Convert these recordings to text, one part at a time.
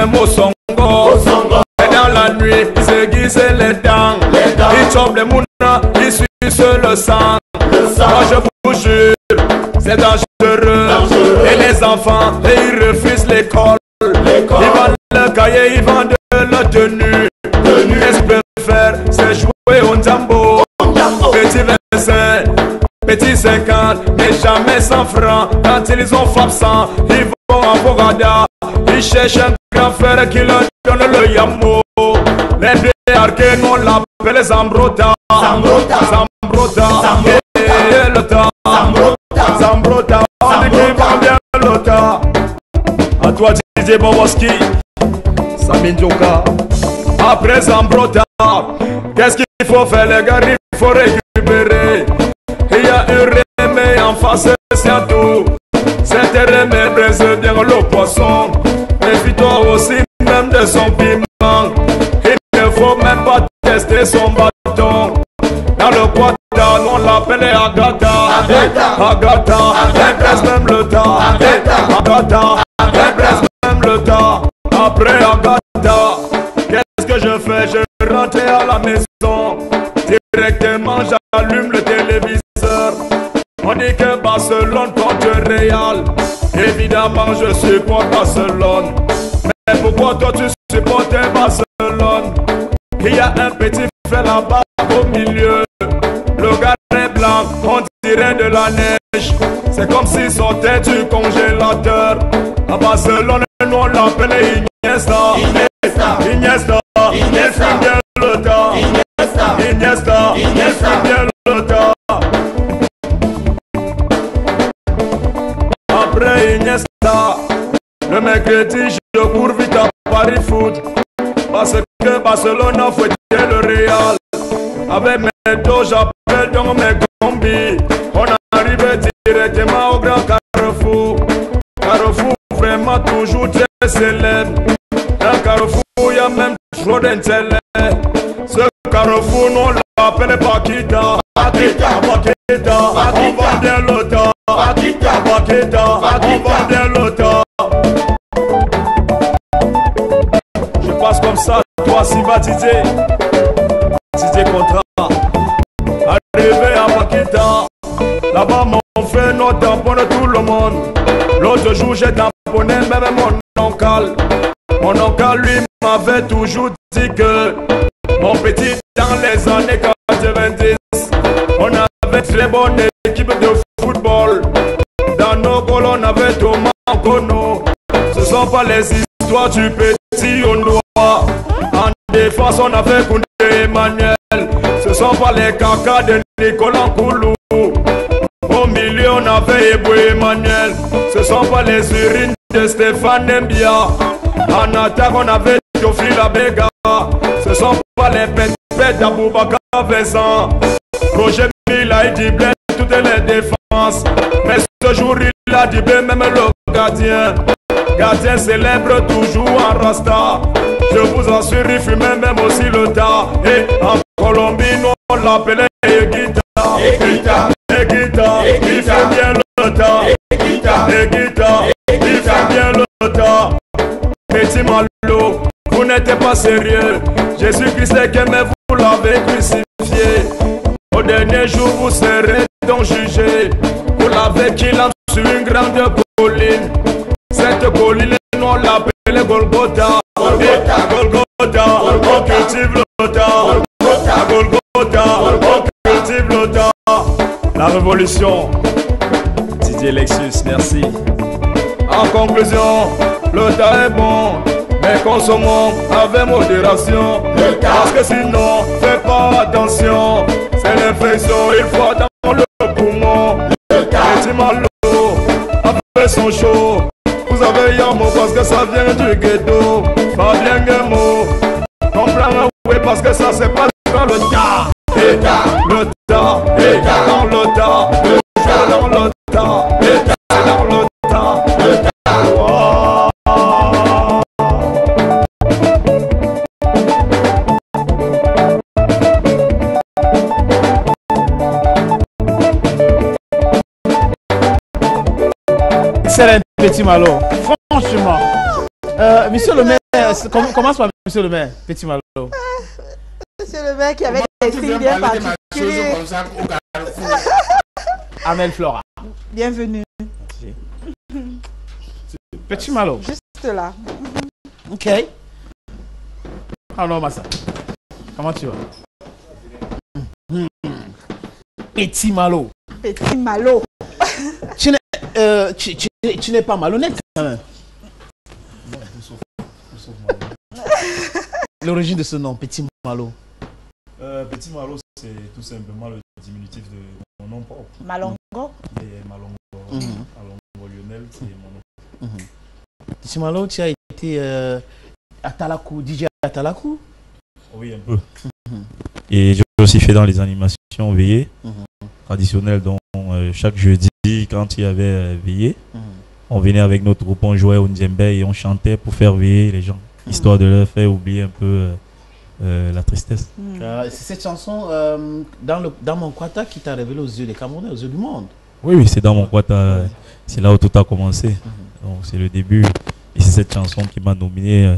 même au songo. Et dans la nuit, il s'aiguise les dents. Il chope les mounas, il suce le sang. Moi je vous jure, c'est dangereux. Et les enfants, ils refusent l'école. Ils vendent le cahier, ils vendent la tenue. Qu'est-ce qu'ils peuvent faire, c'est jouer au jambo. Petit 25, petit 50, mais jamais 100 francs. Quand ils ont frappé 100, ils vont en Bogada. Ils cherchent un grand frère qui leur donne le yamo. Les déarqués, on l'appelle Zambrota. Et le temps, Zambrota, on dit qu'il va bien le temps. A toi DJ Boboski, Samin Joka. Après Zambrota, qu'est-ce qu'il faut faire les gars? Il faut récupérer. Il y a un remède en face, c'est à tout. Cet remède brise bien le poisson. Méfie-toi aussi même de son piment. Il ne faut même pas tester son bâton. Dans le quota, on l'appelle Agatha. Elle presse même le temps. Agatha, elle presse même le temps. Après Agatha, qu'est-ce que je fais? Je rentre à la maison. Directement, j'allume le téléviseur. On dit que Barcelone contre Real. Évidemment, je supporte Barcelone. Mais pourquoi toi tu supportes Barcelone? Il y a un petit fait là-bas au milieu. Le gars est blanc, on dirait de la neige. C'est comme s'il sortait du congélateur. À Barcelone, nous on l'appelait Iniesta. Iniesta, bien le temps. Iniesta, bien le temps. Après Iniesta, le mercredi, je cours vite à Paris Foot. Parce que Barcelone a fouetté le Real. Avec mes dos, j'appelle donc mes combis. On arrive directement au grand Carrefour. Carrefour vraiment toujours très célèbre. Dans Carrefour, il y a même trop d'intellect. Ce Carrefour, nous l'appelle Paquita. On va bien le temps. On va bien le temps. Je passe comme ça, toi Simba Didier contrat. Arrivé à Paquita, là-bas mon frère nous tamponne tout le monde. L'autre jour j'ai tamponné même mon oncle. Mon oncle lui m'avait toujours dit que mon petit dans les années 90, on avait très bonne équipe de football. Dans nos colonnes on avait Thomas Kono. Ce sont pas les histoires du petit Ondoa. En défense on avait Koundé Emmanuel. Ce sont pas les cacas de Nicolas Koulou. Au milieu on avait Eboué Emmanuel. Ce sont pas les urines de Stéphane Mbia. En attaque on avait Geoffrey Labega. Ce sont pas les pètes d'Aboubacar Vincent. Roger Mila il diblait toutes les défenses. Mais ce jour il a diblé même le gardien. Gardien célèbre toujours en rasta. Je vous assure il fumait même aussi le tas. Et en Colombie nous on l'appelait Eguita. Il fait bien le temps. Eguita, il fait bien le temps. Petit Malo, vous n'êtes pas sérieux. Jésus-Christ est que mais vous l'avez crucifié. Au dernier jour vous serez donc jugé. Vous l'avez killé sur une grande colline. Cette colline on l'appelle Golgotha. Golgotha, on cultive le temps. Golgotha, on cultive le temps. La révolution. Didier Lexus, merci. En conclusion, le temps est bon, mais consommons avec modération. Parce que sinon, fais pas attention. C'est l'infection, il faut dans le poumon. Petit Malo, après son show. Vous avez Yamo parce que ça vient du ghetto. Fabien Guémo, comprends oui parce que ça c'est pas dans le tas. Le tas, dans le tas, dans le tas, dans le tas, wow. C'est un petit Malo, franchement. Monsieur le maire, Commence par monsieur le maire, Petit Malo. Monsieur le maire qui avait des signes bien particuliers. Amel Flora. Bienvenue. Petit Malo. Juste là. Ok. Alors, Massa. Comment tu vas? Petit Malo. Petit Malo. Tu n'es pas malhonnête quand même. L'origine de ce nom, Petit Malo. Petit Malo, c'est tout simplement le diminutif de mon nom propre. Malongo. Et Malongo. Malongo Lionel, c'est mon nom. Petit Malo, tu as été à Talakou, DJ à Talakou? Oui, un peu. Et j'ai aussi fait dans les animations veillées traditionnelles, dont chaque jeudi, quand il y avait veillé, on venait avec notre groupe, on jouait au Ndjembe et on chantait pour faire veiller les gens, histoire de leur faire oublier un peu la tristesse. C'est cette chanson dans mon Kwata qui t'a révélé aux yeux des Camerounais, aux yeux du monde. Oui, c'est dans mon Kwata, c'est là où tout a commencé. Donc c'est le début. Et c'est cette chanson qui m'a nominé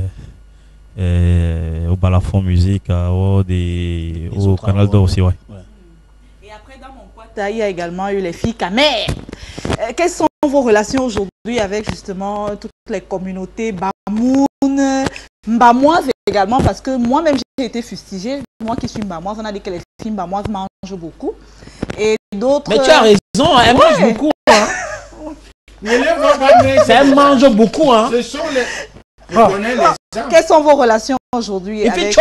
au Balafon Musique, au Canal d'Or aussi. Ouais. Et après, dans mon Kwata, il y a également eu les filles Kamer. Quelles sont vos relations aujourd'hui avec justement toutes les communautés Bamoun, Mbamoise également, parce que moi-même j'ai été fustigée, moi qui suis Mbamoise, on a dit que les filles Mbamoises mangent beaucoup. Et d'autres... Mais tu as raison, elles mangent beaucoup. Hein. Elles mangent beaucoup. Hein. Ce sont les... Quelles sont vos relations aujourd'hui avec...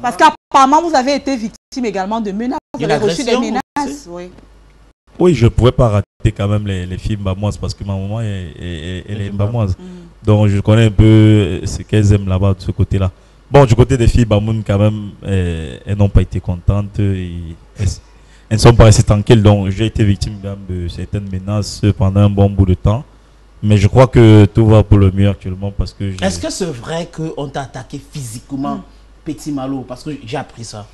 Parce qu'apparemment vous avez été victime également de menaces, vous avez reçu des menaces. Oui, je ne pouvais pas rater quand même les filles Mbamoises parce que ma maman elle est Mbamoise. Donc je connais un peu ce qu'elles aiment là-bas de ce côté-là. Bon, du côté des filles Bamoun quand même, elles n'ont pas été contentes. Elles ne sont pas restées tranquilles. Donc j'ai été victime de certaines menaces pendant un bon bout de temps. Mais je crois que tout va pour le mieux actuellement parce que... Est-ce que c'est vrai qu'on t'a attaqué physiquement, Petit Malo? Parce que j'ai appris ça.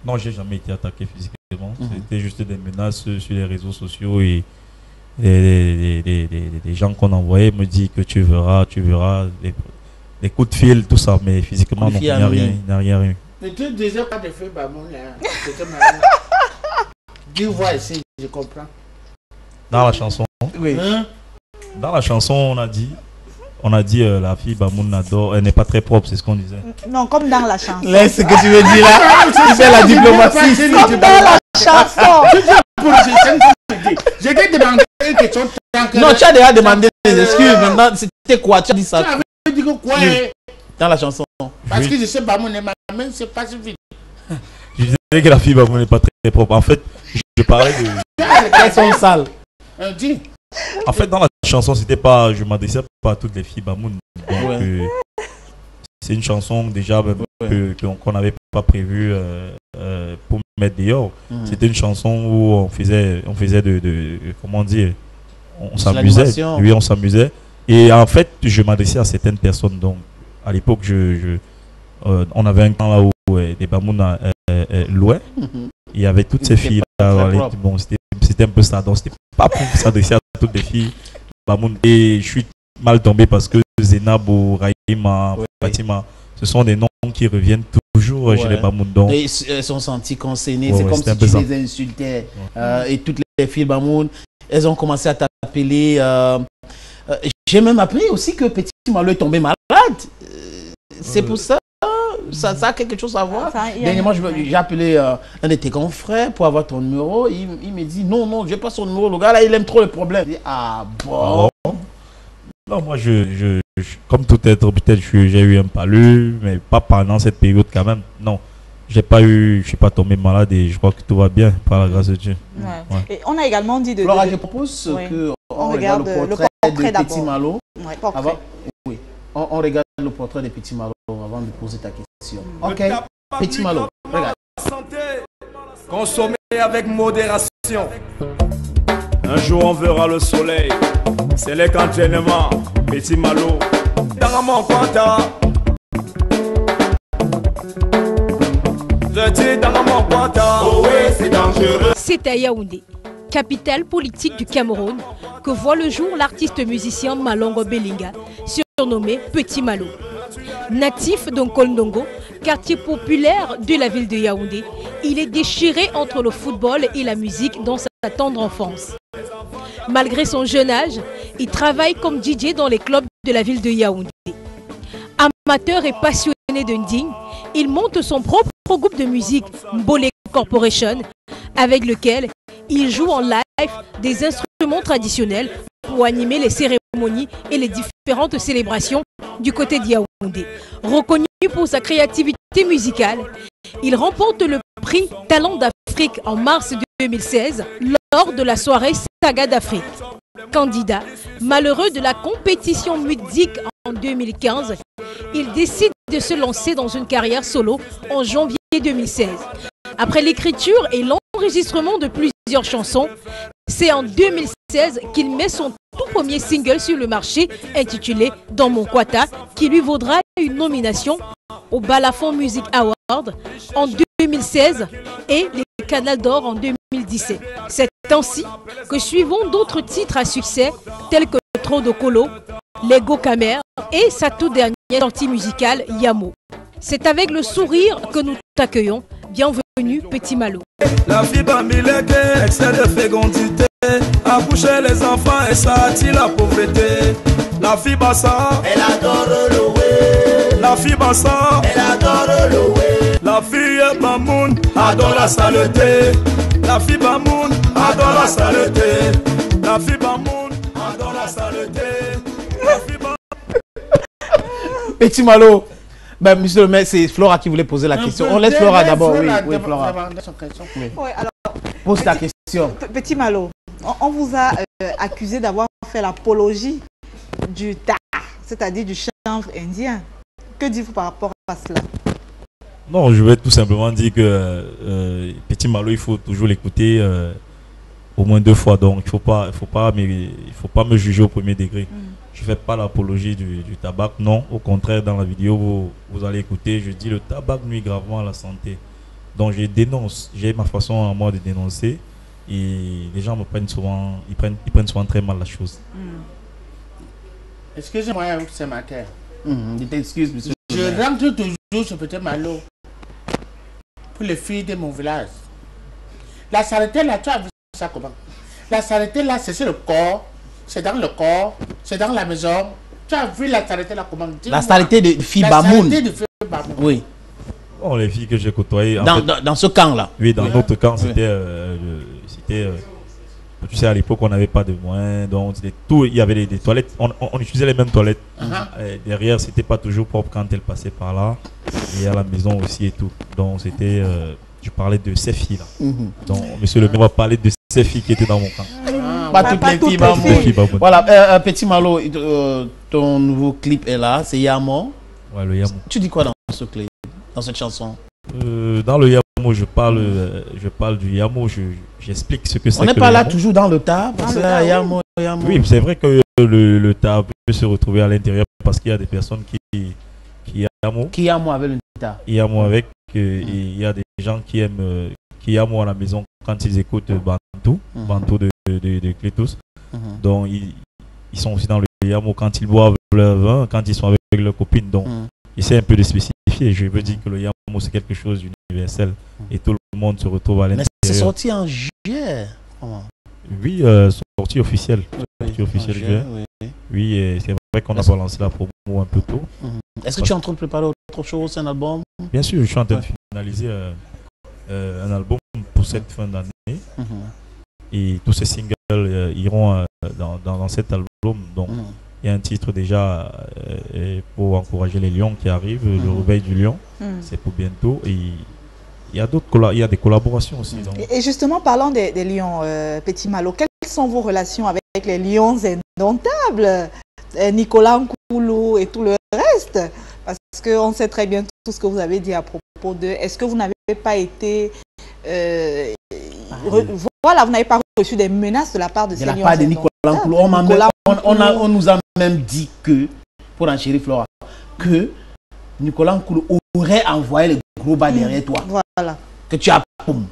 Non, j'ai jamais été attaqué physiquement. C'était juste des menaces sur les réseaux sociaux et des gens qu'on envoyait me disent que tu verras, des coups de fil, tout ça, mais physiquement, non, il n'y a rien eu. Mais tu disais pas de faire Bamoun là. Dis vois ici, je comprends. Dans la chanson, oui. Dans la chanson, on a dit la fille Bamoun adore, elle n'est pas très propre, c'est ce qu'on disait. Non, comme dans la chanson. Laisse ce que tu veux dire là. Tu fais la diplomatie. Comme dans la chanson. Je t'ai demandé une question. Non, tu as déjà demandé des excuses. Maintenant, c'était quoi? Tu as dit ça. Tu as dit quoi? Dans la chanson. Parce que je sais Bamoun, mais même c'est pas suffisant. Je disais que la fille Bamoun n'est pas très propre. En fait, je parlais de... Elles sont sales. Dis. En fait, dans la chanson, c'était pas, je m'adressais pas à toutes les filles Bamoun. Donc, c'est une chanson déjà qu'on n'avait pas prévu pour mettre dehors. C'était une chanson où on faisait comment dire, on s'amusait. Oui, on s'amusait. Et en fait, je m'adressais à certaines personnes. Donc, à l'époque, on avait un temps là où des Bamoun louaient. Il y avait toutes ces filles là. Bon, c'était un peu ça. Donc, c'était pas pour s'adresser à toutes les filles Bamoun. Et je suis mal tombé parce que Zénab ou Raïma, Fatima, ce sont des noms qui reviennent toujours chez les Bamoun. Donc, et elles sont senties concernées. C'est comme si tu les insultais. Et toutes les filles Bamoun, elles ont commencé à t'appeler. J'ai même appris aussi que Petit Malo est tombé malade. C'est pour ça. Ça a quelque chose à voir. Dernièrement, j'ai appelé un de tes confrères pour avoir ton numéro. Il me dit non, je n'ai pas son numéro. Le gars là, il aime trop le problème. Je dis, ah bon. Non, moi, comme tout être, peut-être j'ai eu un palu, mais pas pendant cette période quand même. Non, je suis pas tombé malade et je crois que tout va bien par la grâce de Dieu. Et on a également dit de... Alors, je propose qu'on regarde le portrait de Petit Malo. On regarde le portrait de Petit Malo avant de poser ta question. Ok, Petit Malo, regarde. Consommer avec modération. Un jour on verra le soleil. C'est l'entraînement. Petit Malo. Dans mon Kwata. Je dis dans mon Kwata. Oh oui, c'est dangereux. C'est à Yaoundé, capitale politique du Cameroun, que voit le jour l'artiste musicien Malongo Belinga, surnommé Petit Malo. Natif d'Nkondongo, quartier populaire de la ville de Yaoundé, il est déchiré entre le football et la musique dans sa tendre enfance. Malgré son jeune âge, il travaille comme DJ dans les clubs de la ville de Yaoundé. Amateur et passionné de Nding, il monte son propre groupe de musique Mbole Corporation, avec lequel il joue en live des instruments traditionnels pour animer les cérémonies et les différentes célébrations du côté de Yaoundé. Reconnu pour sa créativité musicale, il remporte le prix Talent d'Afrique en mars 2016 lors de la soirée Saga d'Afrique. Candidat malheureux de la compétition musique en 2015, il décide de se lancer dans une carrière solo en janvier 2016. Après l'écriture et l'enregistrement de plusieurs chansons, c'est en 2016 qu'il met son tout premier single sur le marché intitulé Dans mon Kwata, qui lui vaudra une nomination au Balafon Music Award en 2016 et les Canal d'Or en 2017. C'est ainsi que suivons d'autres titres à succès tels que Trop de Colo, Lego Camer et sa toute dernière sortie musicale Yamo. C'est avec le sourire que nous t'accueillons. Bienvenue Petit Malo. La fille bamileke, excès de fécondité, accoucher les enfants et ça attire la pauvreté. La fille bassa, elle adore louer. La fille bassa, elle adore louer. La fille Bamoun adore la saleté. La fille Bamoun adore la saleté. La fille Bamoun adore la saleté. La fille Petit Malo. Ben, monsieur le maire, c'est Flora qui voulait poser la question. On laisse Flora d'abord. Oui, oui, Flora. Oui, alors, pose ta question. Petit Malo, on vous a accusé d'avoir fait l'apologie du ta, c'est-à-dire du chanvre indien. Que dites-vous par rapport à cela? Non, je vais tout simplement dire que Petit Malo, il faut toujours l'écouter au moins 2 fois. Donc, il faut pas me juger au premier degré. Je ne fais pas l'apologie du tabac. Non, au contraire, dans la vidéo, vous allez écouter, je dis le tabac nuit gravement à la santé. Donc, je dénonce. J'ai ma façon à moi de dénoncer. Et les gens me prennent souvent, ils prennent souvent très mal la chose. Excusez-moi ce matin. Je t'excuse, monsieur. Je rentre toujours sur Petit Malo pour les filles de mon village. La saleté là, tu as vu ça comment? La saleté là, c'est sur le corps, c'est dans le corps, c'est dans la maison. Tu as vu la saleté là comment? La saleté de filles Bamoun. La saleté de filles Bamoun. Oui. Oh, les filles que j'ai côtoyées. Dans ce camp-là. Oui, dans notre camp, c'était. Tu sais, à l'époque, on n'avait pas de moyens. Donc, tout, il y avait des toilettes. On utilisait les mêmes toilettes. Derrière, c'était pas toujours propre quand elle passait par là. Et à la maison aussi et tout. Donc, c'était. Je parlais de ces filles-là. Donc, monsieur le maire va parler de ces filles qui étaient dans mon camp. Pas toutes les filles Bamoun. Voilà, Petit Malo, ton nouveau clip est là. C'est Yamo. Ouais, le Yamo. Tu dis quoi dans ce clip, dans cette chanson? Dans le Yamo, je parle du Yamo, j'explique ce que c'est. On n'est pas là toujours dans le tas, parce que là, Yamo. Oui, c'est vrai que le tas peut se retrouver à l'intérieur parce qu'il y a des personnes qui Yamo avec le tas. Yamo avec, et il y a des gens qui aiment Yamo à la maison quand ils écoutent Bantou de Clétus. Donc, ils sont aussi dans le Yamo quand ils boivent leur vin, quand ils sont avec leurs copines. Donc, c'est un peu de spécifier. Je veux dire que le Yamo, c'est quelque chose d'universel et tout le monde se retrouve à l'intérieur. Mais c'est sorti en juillet. Oui, sortie officielle. Oui, et c'est vrai qu'on a balancé la promo un peu tôt. Est-ce que tu es en train de préparer autre chose, un album? Bien sûr, je suis en train de finaliser un album pour cette fin d'année. Et tous ces singles iront dans cet album. Donc, il y a un titre déjà pour encourager les lions qui arrivent, le réveil du lion, c'est pour bientôt. Et il y a des collaborations aussi. Et justement, parlant des lions, Petit Malo, quelles sont vos relations avec les lions indomptables, Nicolas Nkoulou et tout le reste? Parce qu'on sait très bien tout ce que vous avez dit à propos d'eux. Est-ce que vous n'avez pas été... voilà, vous n'avez pas reçu des menaces de la part de ces lions? De la part de Nicolas Nkoulou. On nous a même dit que, pour enchérir Flora, que Nicolas Nkoulou aurait envoyé les gros bas derrière toi. Voilà. Que tu as poum.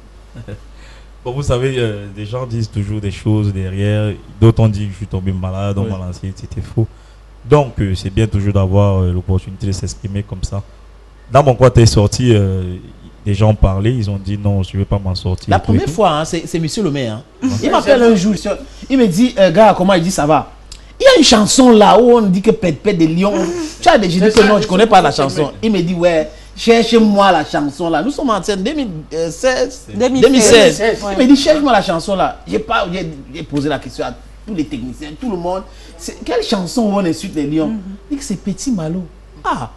Bon, vous savez, des gens disent toujours des choses derrière. D'autres ont dit que je suis tombé malade, on m'a lancé, c'était faux. Donc, c'est bien toujours d'avoir l'opportunité de s'exprimer comme ça. Dans mon coin, tu es sorti, des gens ont parlé, ils ont dit non, je ne vais pas m'en sortir. La première fois, hein, c'est monsieur le maire. Hein. Il m'appelle un jour, il me dit, gars, comment il dit ça va? Il y a une chanson là où on dit que pète des lions. Tu as dit que non, je ne connais pas la chanson. Il me dit, ouais, cherche-moi la chanson là. Nous sommes en 2016. Il me dit, cherche-moi la chanson là. J'ai posé la question à tous les techniciens, tout le monde. Quelle chanson où on insulte les lions? Il dit que c'est Petit Malo. Ah!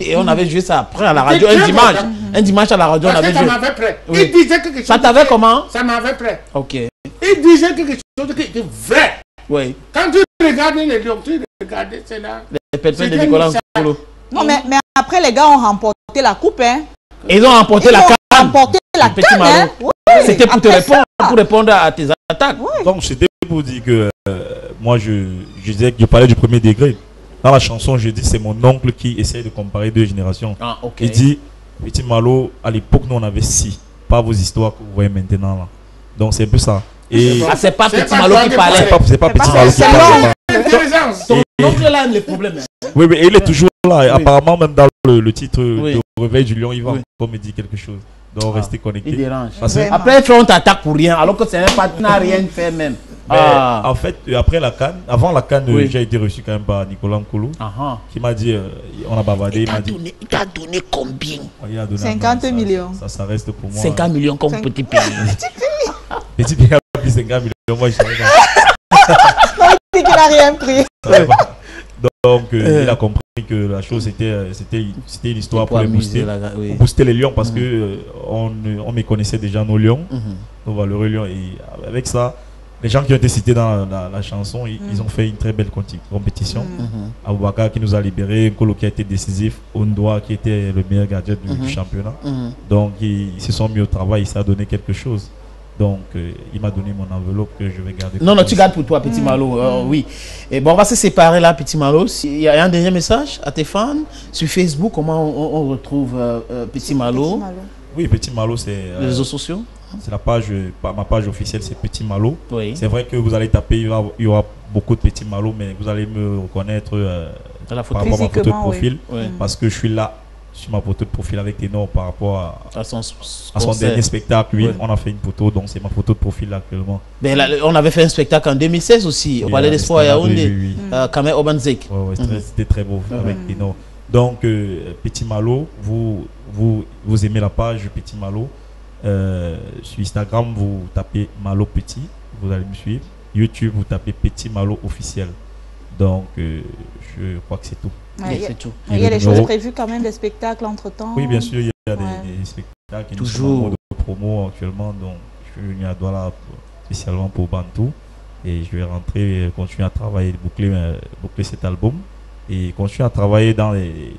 Et on avait joué ça après à la radio, un dimanche à la radio, on avait joué. Ça m'avait prêt. Oui. Il disait quelque chose. Ça t'avait comment? Ça m'avait prêt. Ok. Il disait quelque chose qui était vrai. Oui. Quand tu regardais les lions, tu regardais cela. Les pètes de Nicolas Nkolo. Non, mais après, les gars ont remporté la coupe. Hein. Ils ont remporté la canne. Remporté la Petit Malo. Hein. Oui. C'était pour te répondre, pour répondre à tes attaques. Oui. Donc, c'était pour dire que moi, je disais que je parlais du premier degré. Dans la chanson, je dis c'est mon oncle qui essaye de comparer deux générations. Ah, ok. Il dit, Petit Malo, à l'époque, nous on avait 6. Pas vos histoires que vous voyez maintenant là. Donc c'est un peu ça. Et Ah, c'est pas Petit Malo qui parlait. c'est pas Petit Malo qui parlait. Intelligence. Ton oncle là aime les problèmes. Hein. Oui, mais il est toujours là. Et Oui. apparemment, même dans le titre Oui. de Réveil du Lion, il va Oui. encore me dire quelque chose. Donc restez Il connectés. dérange. Parce que, Vraiment. Après, on t'attaque pour rien, alors que c'est un partenaire rien fait même. mais, Ah. en fait, après la CAN, avant la CAN, Oui. j'ai été reçu quand même par Nicolas Nkolo, Ah, qui m'a dit, on a bavardé, il m'a dit, il t'a donné combien? il a donné 50 ça, millions. Ça reste pour moi. 50 millions comme Cinq- petit pays. Petit pays a pris 50 millions, moi je savais pas. Il n'a rien pris. Ça va pas. Donc, il a compris que la chose c'était une histoire pour les booster. Oui. Pour booster les lions parce que on méconnaissait déjà nos lions, nos valeureux lions. Et avec ça, les gens qui ont été cités dans la chanson, ils ont fait une très belle compétition. Aboubakar qui nous a libérés, Nkolo qui a été décisif, Ondoa qui était le meilleur gardien du championnat. Donc, ils se sont mis au travail, ça a donné quelque chose. Donc, il m'a donné mon enveloppe que je vais garder. Non, tu gardes pour toi, Petit Malo. Oui. Et bon, on va se séparer là, Petit Malo. Il y a un dernier message à tes fans sur Facebook. Comment on retrouve Petit Malo? Oui, Petit Malo, c'est Les réseaux sociaux? c'est la page, ma page officielle, c'est Petit Malo. Oui. C'est vrai que vous allez taper, il y aura beaucoup de Petits Malo, mais vous allez me reconnaître Dans la par photo. rapport à ma photo de Physiquement, profil, oui. parce que je suis là sur ma photo de profil avec Ténor par rapport À son à son concert. dernier spectacle. Lui, Ouais. on a fait une photo, donc c'est ma photo de profil là, actuellement. Ben, là, on avait fait un spectacle en 2016 aussi, au Et, Palais des Sports à Yaoundé. oui. Kamer Obanzek. Ouais, c'était très beau avec Ténor. Donc, Petit Malo, vous aimez la page Petit Malo. Sur Instagram, vous tapez Malo Petit, vous allez me suivre. YouTube, vous tapez Petit Malo officiel. Donc, je crois que c'est tout. Ouais, C'est tout. Il y a le des numéro. choses prévues quand même, des spectacles entre-temps. Oui, bien sûr, il y a Ouais. des spectacles. Toujours. Nous sommes en mode promo actuellement, donc je suis venu à Douala spécialement pour Bantou. Et je vais rentrer et continuer à travailler, boucler cet album. Et continuer à travailler dans les...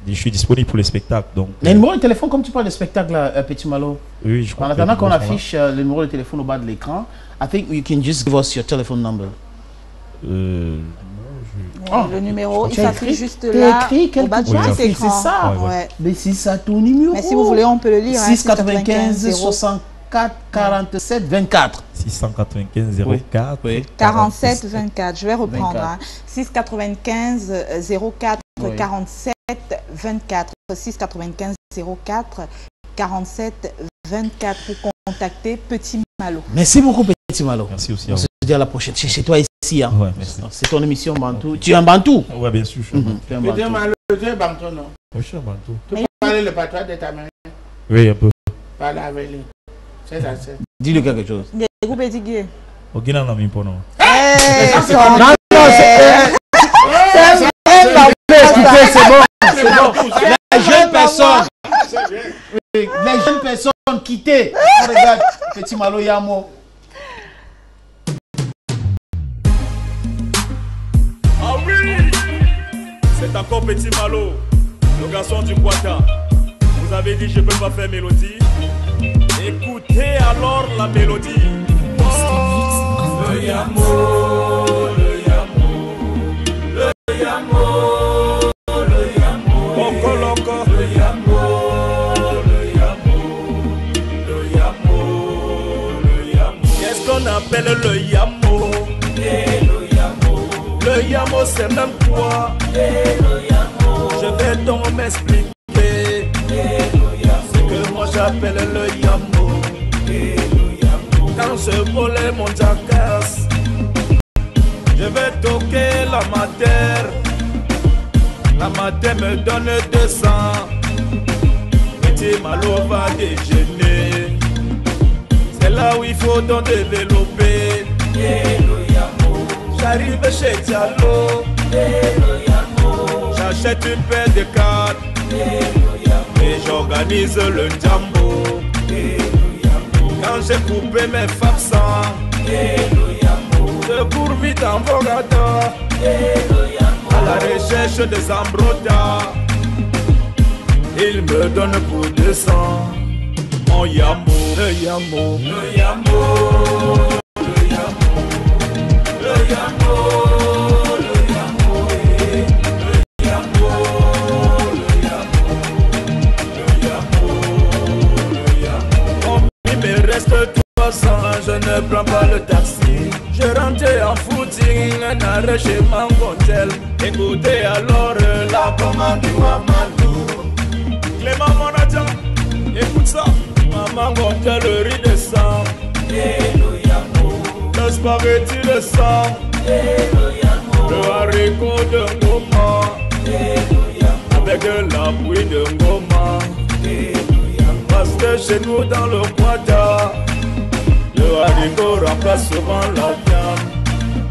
Je suis disponible pour les spectacles. Donc, Il y a un numéro de téléphone comme tu parles de spectacle là, Petit Malo. oui, je En crois que attendant qu'on nous sommes là. affiche le numéro de téléphone au bas de l'écran, I think you can just give us your telephone number. Le numéro, il Tu as s'affiche écrit- juste tu as là, écrit au quelque bas du chose, petit écran. c'est ça. Ouais. Ouais. Mais c'est ça ton numéro. Mais si vous voulez, on peut le lire. hein, 695 64 47 24. 695 Oui. 04 Oui. 47 24. Je vais reprendre. 24. Hein. 695 04 Oui. 47 24. 695 04 47 24 pour contacter Petit Malo. Merci beaucoup, Petit Malo. Merci aussi. On se dit à la prochaine. C'est chez toi ici. Hein. Ouais, merci. C'est ton émission Bantou. Tu es un Bantou? Ouais, bien sûr, je suis un Bantou. Tu es un Mais Bantou. dis moi le Dieu Bantou, non. Je suis un Bantou. Tu peux parler le patois de ta mère. Oui, un peu. Parle avec lui. C'est ça, c'est. Dis-lui quelque chose. Gou Petit Gué. Au Guinée, on a mis pour nous. Non, c'est c'est bon. C'est bon. Les jeunes personnes. Les jeunes personnes quittées. Regarde, Petit Malo Yamo. Ah oui, c'est encore Petit Malo, le garçon du Guata. Vous avez dit je peux pas faire mélodie. Écoutez alors la mélodie. Le Yamo, le Yamo, le Yamo, le Yamo, encore, encore. Le Yamo, le Yamo, le Yamo, le Yamo. Qu'est-ce qu'on appelle le Yamo? Le Yamo, m'expliquer ce que moi j'appelle le yamo. Quand je volais mon jackass, je vais toquer la matière. La matière me donne 200. Petit Malo va déjeuner. C'est là où il faut donc développer. J'arrive chez Diallo. J'achète une paire de cartes et j'organise le jambo. Quand j'ai coupé mes façons, je cours vite en Bogota à la recherche des Zambrotas. Il me donne pour 200 mon yamo, le yamo, le yamo, le yamo, le yamo, le yamo, le yamo, le yamo, le yamo. Il me reste 300, je ne prends pas le taxi. Je rentrais en footing, un arrêt chez Mangontel. Écoutez alors la commande du Mamadou. Clément Monadia, écoute ça. Maman Gontel, le riz de sang. Le spaghetti de sang. Le haricot de Ngoma. Avec la bouille de Ngoma. Parce que chez nous dans le Quata, le haricot remplace souvent la viande.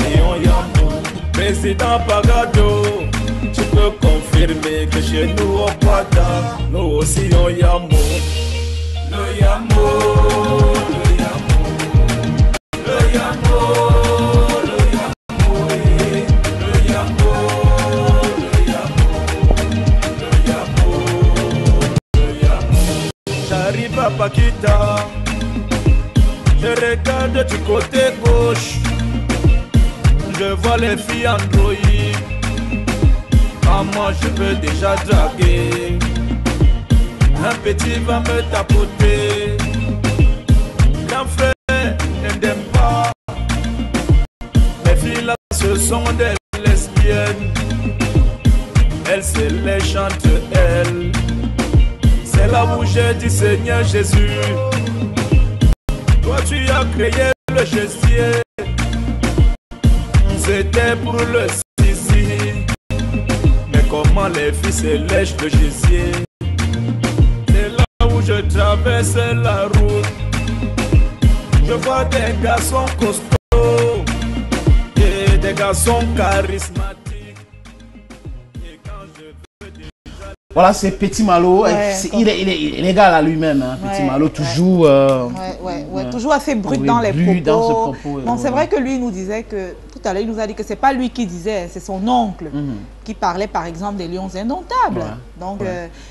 Et on yambo. Président Pagado, tu peux confirmer que chez nous au Quata, nous aussi on yambo. Le yambo, le yambo, le yambo, le yambo, le yambo, le yambo, le yambo. J'arrive à Paquita, je regarde du côté gauche, je vois les filles Android. Ah, moi je veux déjà draguer. Un petit va me tapoter. Grand frère n'aime pas. Les filles là ce sont des lesbiennes. Elles se les chantent elles. C'est là où j'ai dit Seigneur Jésus, toi tu as créé le gessier. C'était pour le zizi. Mais comment les filles se lèchent le gessier? Je traverse la route, je vois des garçons costauds et des garçons charismatiques. Et quand je veux déjà... Voilà, c'est Petit Malo. Ouais, il est égal à lui-même. Hein. Petit Malo, toujours... toujours assez brut dans les propos. Dans ce propos bon, c'est vrai que lui, il nous disait que... Tout à l'heure, il nous a dit que c'est pas lui qui disait, c'est son oncle qui parlait, par exemple, des lions indomptables. Donc,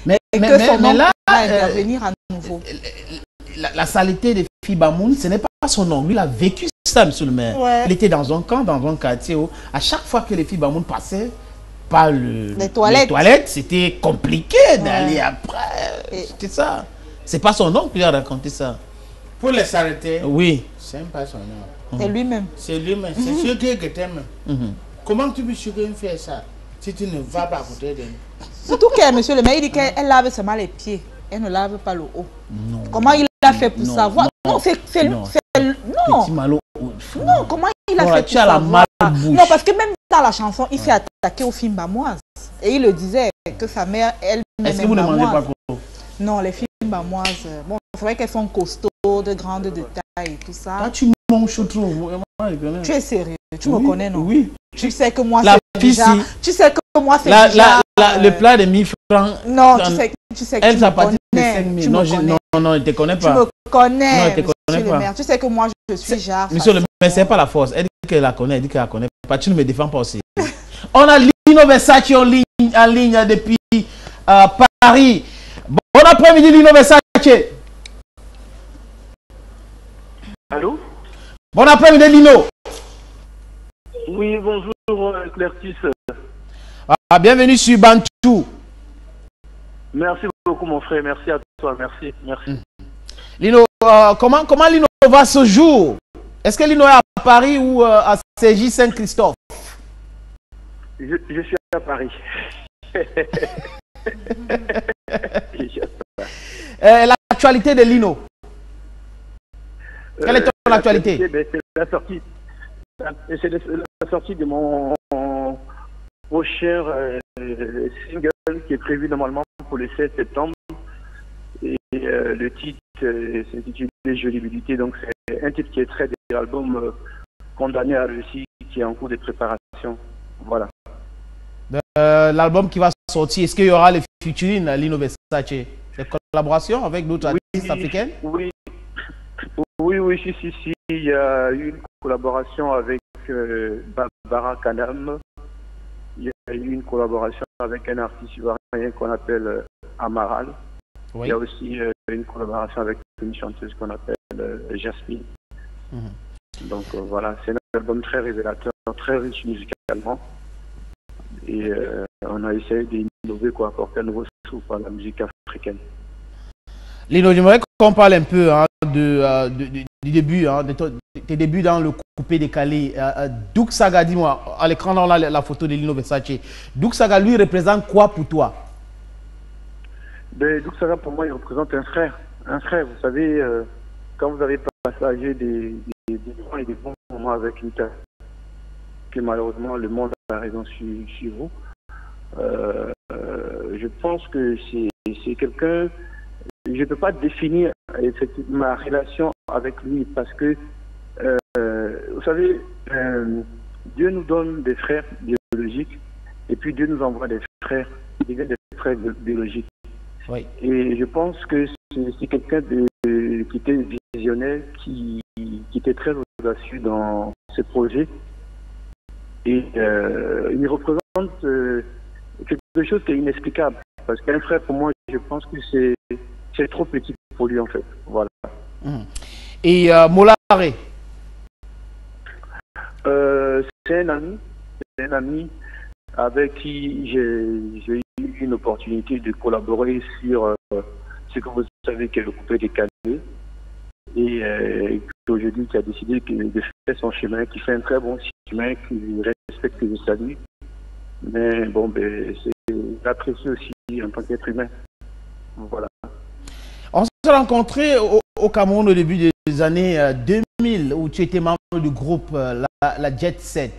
mais son oncle là, va intervenir à nouveau. La saleté des filles Bamoun, ce n'est pas son oncle. Il a vécu ça, monsieur le maire. Il était dans un camp, dans un quartier où, à chaque fois que les filles Bamoun passaient par les toilettes, c'était compliqué d'aller après. C'était ça. C'est pas son oncle qui a raconté ça. Pour les saletés, oui. c'est pas son oncle. C'est lui-même. C'est lui-même. C'est sûr que t'aimes. Comment tu peux faire ça si tu ne vas pas à côté d'elle? Surtout que monsieur le maire, il dit qu'elle lave seulement les pieds. Elle ne lave pas le haut. Non. Comment il a fait pour savoir? Non, non. Petit Malo. Non, comment il a fait pour savoir? Non, parce que même dans la chanson, il s'est attaqué aux filles bamoises. Et il le disait que sa mère, elle... Est-ce que vous ne mangez pas quoi? Non, les filles bamoises, bon, c'est vrai qu'elles sont costauds, de grande de taille et tout ça. Quand tu manges trop, tu es sérieux, tu me connais, non? Oui. Tu sais que moi, c'est déjà... Tu sais que moi, c'est déjà... Le plat de 1000 francs... Non, tu sais que elle, ça partit de 5000. Non, non, elle ne te connaît pas. Tu me connais, non, elle te connaît pas. Le maire. Tu sais que moi, je suis genre... Monsieur le maire, ce n'est pas la force. Elle dit qu'elle la connaît, elle dit qu'elle la connaît pas. Tu ne me défends pas aussi. On a Lino Versace en ligne depuis Paris. Bon après-midi, Lino Versace. Allô? Bon après-midi, Lino. Oui, bonjour, Clertis. Bienvenue sur Bantou. Merci beaucoup, mon frère. Merci à toi. Merci. Lino, comment Lino va ce jour? Est-ce que Lino est à Paris ou à CJ Saint-Christophe? Je suis à Paris. L'actualité de Lino. Quelle est ton actualité? C'est la sortie. C'est la sortie de mon prochain single qui est prévu normalement pour le 16 septembre. Et le titre s'intitule Jolibilité. Donc c'est un titre qui est très de l'album Condamné à réussir, qui est en cours de préparation. Voilà. L'album qui va sortir, est-ce qu'il y aura les featuring Lino Versace? Des collaborations avec d'autres artistes africains? Oui, si. Il y a eu une collaboration avec Barbara Kanam. Il y a eu une collaboration avec un artiste ivoirien qu'on appelle Amaral. Oui. Il y a aussi une collaboration avec une chanteuse qu'on appelle Jasmine. Donc voilà, c'est un album très révélateur, très riche musicalement. Et on a essayé d'innover, apporter un nouveau souffle à la musique africaine. Lino, j'aimerais qu'on parle un peu du début, de tes débuts dans le coupé décalé. Douk Saga, dis-moi, à l'écran, on a la photo de Lino Versace. Douk Saga, lui, représente quoi pour toi? Douk Saga, pour moi, il représente un frère. Un frère, vous savez, quand vous avez partagé des bons et des bons moments avec une personne, que malheureusement le monde a raison sur vous, je pense que c'est quelqu'un. Je ne peux pas définir ma relation avec lui parce que, vous savez, Dieu nous donne des frères biologiques et puis Dieu nous envoie des frères qui deviennent des frères biologiques. Oui. Et je pense que c'est quelqu'un qui était visionnaire, qui était très audacieux dans ses projets. Et il représente quelque chose qui est inexplicable. Parce qu'un frère, pour moi, je pense que c'est trop petit pour lui, en fait. Voilà. Et Molaré? C'est un ami avec qui j'ai eu une opportunité de collaborer sur ce que vous savez qu'est le coupé décalé. Et aujourd'hui, qui a décidé de faire son chemin, qui fait un très bon chemin, qui respecte, que je salue. Mais bon, c'est apprécié aussi en tant qu'être humain. Voilà. On s'est rencontrés au Cameroun au début des années 2000, où tu étais membre du groupe la Jet Set.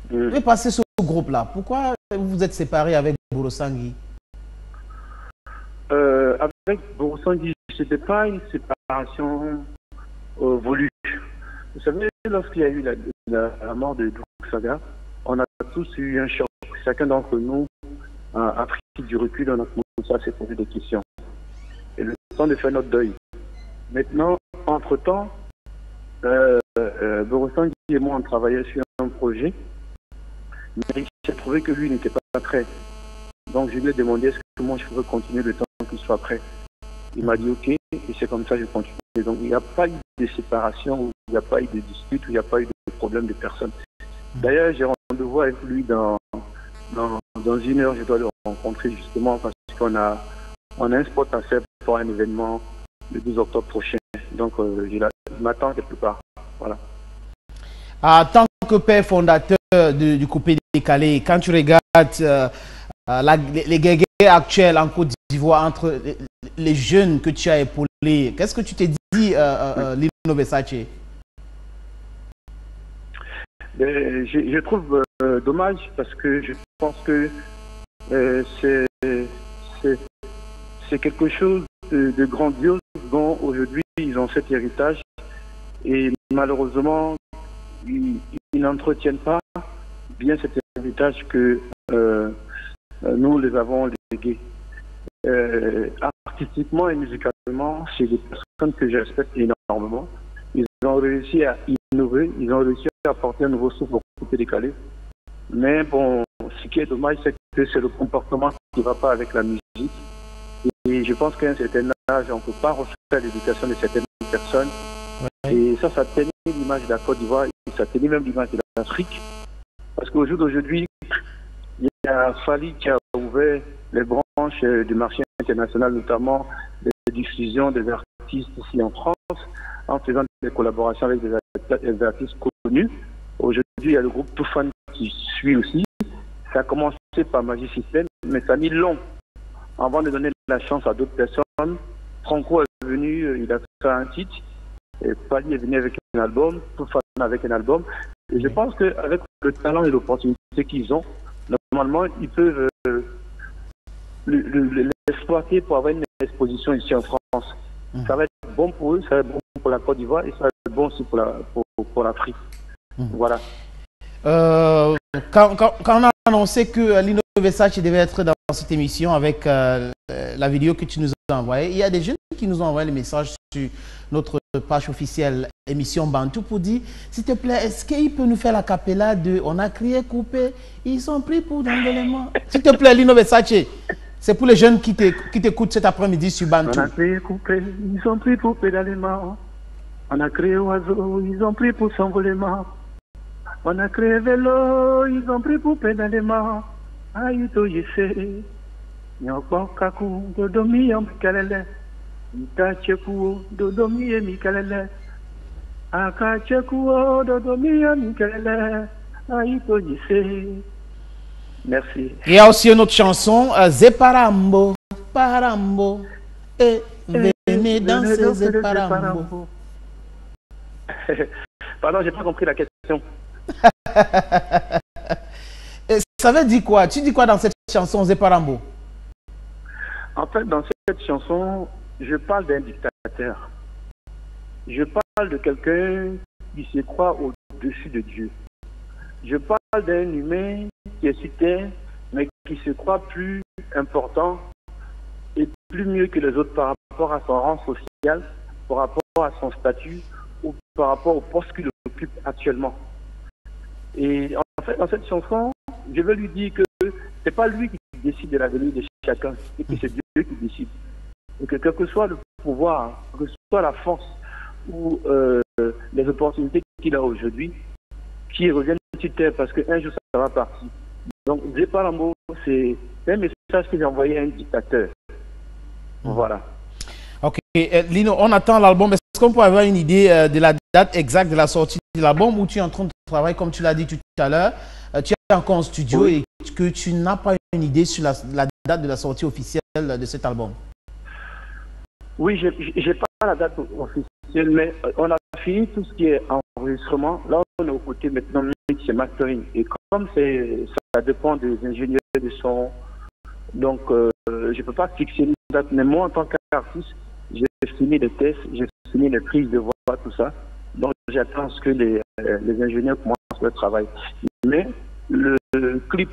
Vous avez passé ce groupe-là. Pourquoi vous vous êtes séparés avec Borosangui? Avec Borosangui, ce n'était pas une séparation voulue. Vous savez, lorsqu'il y a eu la mort de Douk Saga, on a tous eu un choc. Chacun d'entre nous a pris du recul dans notre monde, ça s'est posé des questions. Et le temps de faire notre deuil. Maintenant, entre-temps, Borosangui et moi, on travaillait sur un projet, mais j'ai trouvé que lui n'était pas prêt. Donc je lui ai demandé est-ce que moi je pouvais continuer le temps qu'il soit prêt. Il m'a dit ok, et c'est comme ça que je continue. Donc il n'y a pas eu de séparation, il n'y a pas eu de dispute, il n'y a pas eu de problème de personne. D'ailleurs, j'ai rendez-vous avec lui dans une heure, je dois le rencontrer justement parce qu'on a un spot à faire pour un événement le 12 octobre prochain. Donc il m'attend quelque part. Voilà. En tant que père fondateur du coupé décalé, quand tu regardes les guerres actuelles en Côte d'Ivoire entre les jeunes que tu as épaulés, qu'est-ce que tu t'es dit, Lino Versace? Je trouve dommage parce que je pense que c'est quelque chose de grandiose dont aujourd'hui ils ont cet héritage et malheureusement ils n'entretiennent pas bien cet héritage que nous les avons légué. Artistiquement et musicalement, c'est des personnes que je respecte énormément. Ils ont réussi à innover, ils ont réussi à apporter un nouveau souffle au coupé décalé. Mais bon, ce qui est dommage, c'est que c'est le comportement qui ne va pas avec la musique. Et je pense qu'à un certain âge, on ne peut pas refaire l'éducation de certaines personnes. Ouais. Et ça teignit l'image de la Côte d'Ivoire, et ça teignit même l'image de l'Afrique. Parce qu'au jour d'aujourd'hui, il y a Fali qui a ouvert les branches du marché international, notamment les diffusions des artistes ici en France, en faisant des collaborations avec des artistes connus. Aujourd'hui, il y a le groupe Toufan qui suit aussi. Ça a commencé par Magic System, mais ça a mis long avant de donner la chance à d'autres personnes. Franco est venu, il a fait un titre, et Pali est venu avec un album, Toufan avec un album. Et je pense qu'avec le talent et l'opportunité qu'ils ont, normalement, ils peuvent l'exploiter pour avoir une exposition ici en France. Ça va être bon pour eux, ça va être bon pour la Côte d'Ivoire et ça va être bon aussi pour l'Afrique. Voilà. Quand on a annoncé que Lino Versace devait être dans cette émission avec la vidéo que tu nous as envoyée, il y a des jeunes qui nous ont envoyé les messages sur notre page officielle émission Bantou pour dire, s'il te plaît, est-ce qu'il peut nous faire la cappella de On a crié coupé, ils sont pris pour dans l'élément. S'il te plaît, Lino Versace, c'est pour les jeunes qui t'écoutent cet après-midi sur Bantou. On a crié coupé, ils ont pris pour pédalement. On a créé oiseau, ils ont pris pour s'envolement. On a créé vélo, ils ont pris pour pédalement. Aïto yese, nyokbo kaku, dodomi yamkalele. Ikacheku, dodomi yemikalele. Akacheku, dodomi yemikalele. Aïto yese. Merci. Il y a aussi une autre chanson, Zeparambo, Parambo, et venez danser Zeparambo. Pardon, j'ai pas compris la question. Ça veut dire quoi? Tu dis quoi dans cette chanson, Zeparambo? En fait, dans cette chanson, je parle d'un dictateur. Je parle de quelqu'un qui se croit au-dessus de Dieu. Je parle d'un humain qui est sur terre, mais qui se croit plus important et plus mieux que les autres par rapport à son rang social, par rapport à son statut ou par rapport au poste qu'il occupe actuellement. Et en fait, dans cette chanson, je veux lui dire que c'est pas lui qui décide de l'avenir de chacun, et que c'est Dieu qui décide. Et que quel que soit le pouvoir, quelle que soit la force ou les opportunités qu'il a aujourd'hui, qui reviennent sur terre parce qu'un jour ça va partir. Donc, Zeparambo, c'est un message que j'ai envoyé à un dictateur. Voilà. Ok, Lino, on attend l'album. Est-ce qu'on peut avoir une idée de la date exacte de la sortie de l'album ou tu es en train de travailler, comme tu l'as dit tout à l'heure, tu es encore en studio et que tu n'as pas une idée sur la date de la sortie officielle de cet album? Oui, j'ai pas la date officielle, mais on a fini tout ce qui est enregistrement. Là, on est au côté maintenant mix et mastering. Et comme ça dépend des ingénieurs de son, donc je peux pas fixer une date. Mais moi, en tant qu'artiste, j'ai fini les tests, j'ai fini les prises de voix, tout ça. Donc j'attends ce que les ingénieurs commencent le travail. Mais le clip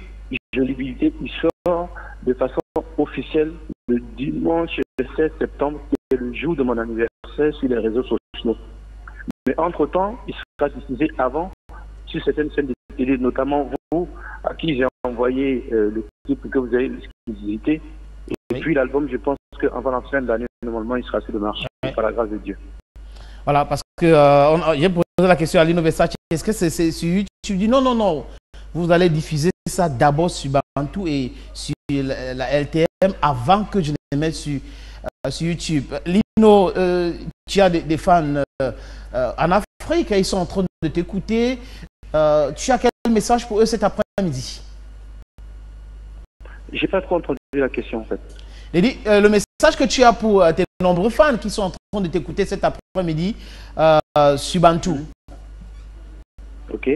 Jolibilité, il sort de façon officielle le dimanche 16 septembre, qui est le jour de mon anniversaire sur les réseaux sociaux. Mais entre-temps, il sera diffusé avant sur certaines chaînes de télé, notamment vous, à qui j'ai envoyé le clip que vous avez l'exclusivité. Et puis l'album, je pense qu'avant la fin de l'année, normalement, il sera sur le marché, par la grâce de Dieu. Voilà, parce que j'ai posé la question à Lino Versace, est-ce que c'est sur YouTube? Tu dis non, vous allez diffuser ça d'abord sur Bantou et sur la LTM avant que je les mette sur YouTube. Lino, tu as des fans en Afrique, ils sont en train de t'écouter. Tu as quel message pour eux cet après-midi? J'ai pas trop entendu la question en fait. Le message que tu as pour tes nombreux fans qui sont en train de t'écouter cet après-midi sur Bantou. Ok.